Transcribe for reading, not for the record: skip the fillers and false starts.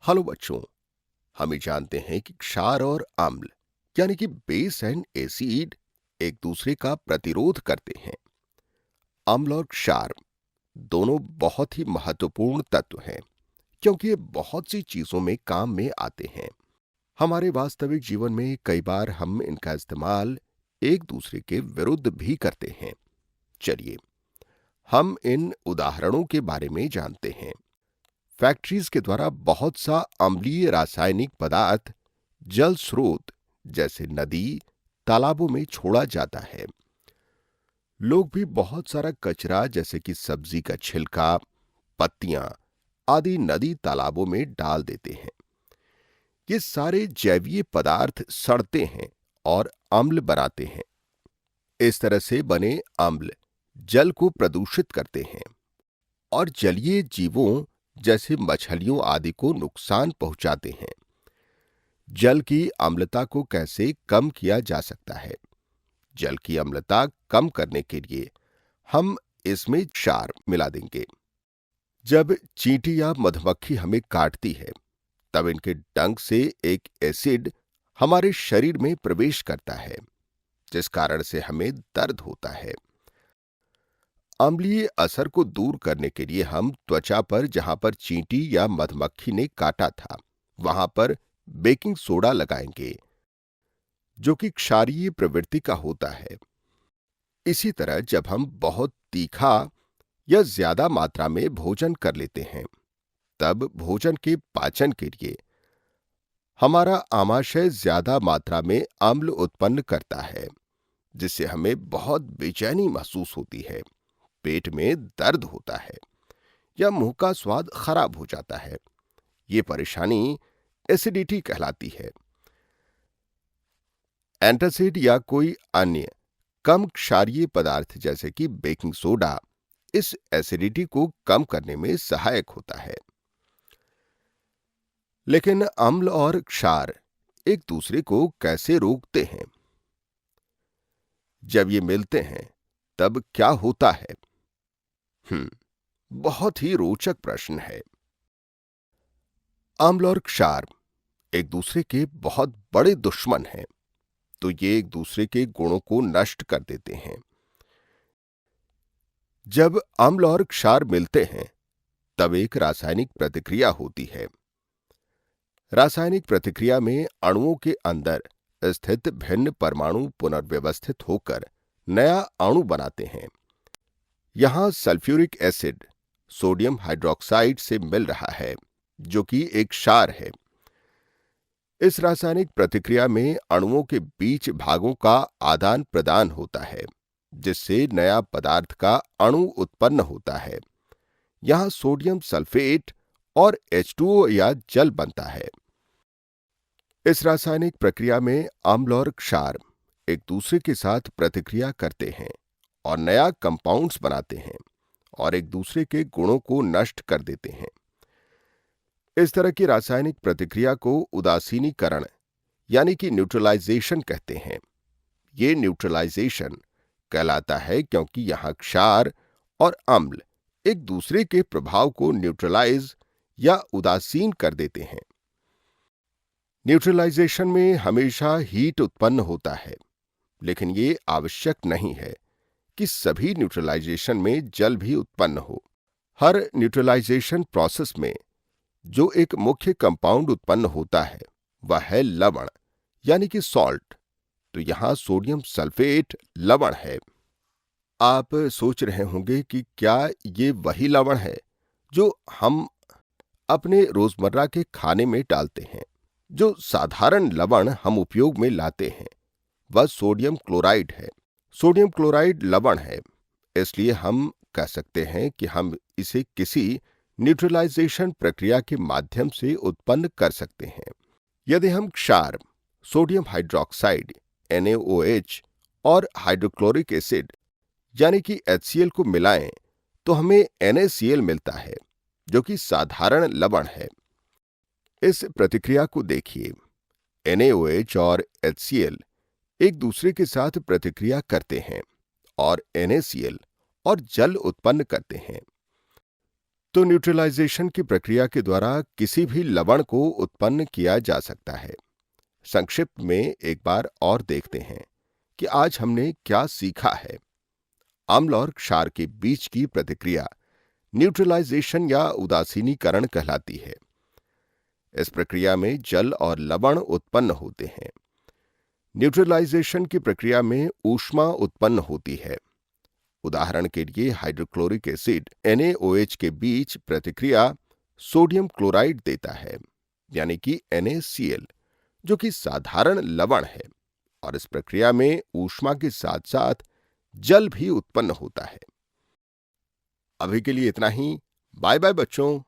Hello बच्चों। हम ये जानते हैं कि क्षार और अम्ल यानी कि बेस एंड एसिड एक दूसरे का प्रतिरोध करते हैं। अम्ल और क्षार दोनों बहुत ही महत्वपूर्ण तत्व हैं क्योंकि ये बहुत सी चीजों में काम में आते हैं। हमारे वास्तविक जीवन में कई बार हम इनका इस्तेमाल एक दूसरे के विरुद्ध भी करते हैं। चलिए हम इन उदाहरणों के बारे में जानते हैं। फैक्ट्रीज के द्वारा बहुत सा अम्लीय रासायनिक पदार्थ जल स्रोत जैसे नदी, तालाबों में छोड़ा जाता है। लोग भी बहुत सारा कचरा जैसे कि सब्जी का छिलका, पत्तियां आदि नदी तालाबों में डाल देते हैं। ये सारे जैवीय पदार्थ सड़ते हैं और अम्ल बनाते हैं। इस तरह से बने अम्ल जल को प्रदूषित करते हैं और जलीय जीवों जैसे मछलियों आदि को नुकसान पहुंचाते हैं। जल की अम्लता को कैसे कम किया जा सकता है? जल की अम्लता कम करने के लिए हम इसमें क्षार मिला देंगे। जब चींटी या मधुमक्खी हमें काटती है, तब इनके डंक से एक एसिड हमारे शरीर में प्रवेश करता है, जिस कारण से हमें दर्द होता है। अम्लीय असर को दूर करने के लिए हम त्वचा पर जहां पर चींटी या मधुमक्खी ने काटा था, वहां पर बेकिंग सोडा लगाएंगे, जो कि क्षारीय प्रवृत्ति का होता है। इसी तरह जब हम बहुत तीखा या ज्यादा मात्रा में भोजन कर लेते हैं, तब भोजन के पाचन के लिए हमारा आमाशय ज्यादा मात्रा में अम्ल उत्पन्न करता है, जिससे हमें बहुत बेचैनी महसूस होती है, पेट में दर्द होता है या मुंह का स्वाद खराब हो जाता है। ये परेशानी एसिडिटी कहलाती है। एंटासिड या कोई अन्य कम क्षारीय पदार्थ जैसे कि बेकिंग सोडा इस एसिडिटी को कम करने में सहायक होता है। लेकिन अम्ल और क्षार एक दूसरे को कैसे रोकते हैं? जब ये मिलते हैं तब क्या होता है? हम्म बहुत ही रोचक प्रश्न है। अम्ल और क्षार एक दूसरे के बहुत बड़े दुश्मन हैं, तो ये एक दूसरे के गुणों को नष्ट कर देते हैं। जब अम्ल और क्षार मिलते हैं, तब एक रासायनिक प्रतिक्रिया होती है। रासायनिक प्रतिक्रिया में अणुओं के अंदर स्थित भिन्न परमाणु पुनर्व्यवस्थित होकर नया अणु बनाते हैं। यहां सल्फ्यूरिक एसिड सोडियम हाइड्रोक्साइड से मिल रहा है, जो कि एक क्षार है। इस रासायनिक प्रतिक्रिया में अणुओं के बीच भागों का आदान प्रदान होता है, जिससे नया पदार्थ का अणु उत्पन्न होता है। यहां सोडियम सल्फेट और H2O या जल बनता है। इस रासायनिक प्रक्रिया में अम्ल और क्षार एक दूसरे के साथ प्रतिक्रिया करते हैं और नया कंपाउंड्स बनाते हैं और एक दूसरे के गुणों को नष्ट कर देते हैं। इस तरह की रासायनिक प्रतिक्रिया को उदासीनीकरण यानी कि न्यूट्रलाइजेशन कहते हैं। ये न्यूट्रलाइजेशन कहलाता है क्योंकि यहां क्षार और अम्ल एक दूसरे के प्रभाव को न्यूट्रलाइज या उदासीन कर देते हैं। न्यूट्रलाइजेशन में हमेशा हीट उत्पन्न होता है, लेकिन ये आवश्यक नहीं है कि सभी न्यूट्रलाइजेशन में जल भी उत्पन्न हो। हर न्यूट्रलाइजेशन प्रोसेस में जो एक मुख्य कंपाउंड उत्पन्न होता है, वह है लवण यानी कि सॉल्ट। तो यहां सोडियम सल्फेट लवण है। आप सोच रहे होंगे कि क्या ये वही लवण है जो हम अपने रोजमर्रा के खाने में डालते हैं? जो साधारण लवण हम उपयोग में लाते हैं, वह सोडियम क्लोराइड है। सोडियम क्लोराइड लवण है, इसलिए हम कह सकते हैं कि हम इसे किसी न्यूट्रलाइजेशन प्रक्रिया के माध्यम से उत्पन्न कर सकते हैं। यदि हम क्षार, सोडियम हाइड्रोक्साइड NaOH और हाइड्रोक्लोरिक एसिड यानी कि HCl को मिलाएं, तो हमें NaCl मिलता है, जो कि साधारण लवण है। इस प्रतिक्रिया को देखिए। NaOH और HCl एक दूसरे के साथ प्रतिक्रिया करते हैं और NaCl और जल उत्पन्न करते हैं। तो न्यूट्रलाइजेशन की प्रक्रिया के द्वारा किसी भी लवण को उत्पन्न किया जा सकता है। संक्षिप्त में एक बार और देखते हैं कि आज हमने क्या सीखा है। अम्ल और क्षार के बीच की प्रतिक्रिया न्यूट्रलाइजेशन या उदासीनीकरण कहलाती है। इस प्रक्रिया में जल और लवण उत्पन्न होते हैं। न्यूट्रलाइजेशन की प्रक्रिया में ऊष्मा उत्पन्न होती है। उदाहरण के लिए हाइड्रोक्लोरिक एसिड NaOH के बीच प्रतिक्रिया सोडियम क्लोराइड देता है, यानी कि NaCl, जो कि साधारण लवण है, और इस प्रक्रिया में ऊष्मा के साथ साथ जल भी उत्पन्न होता है। अभी के लिए इतना ही। बाय बाय बच्चों।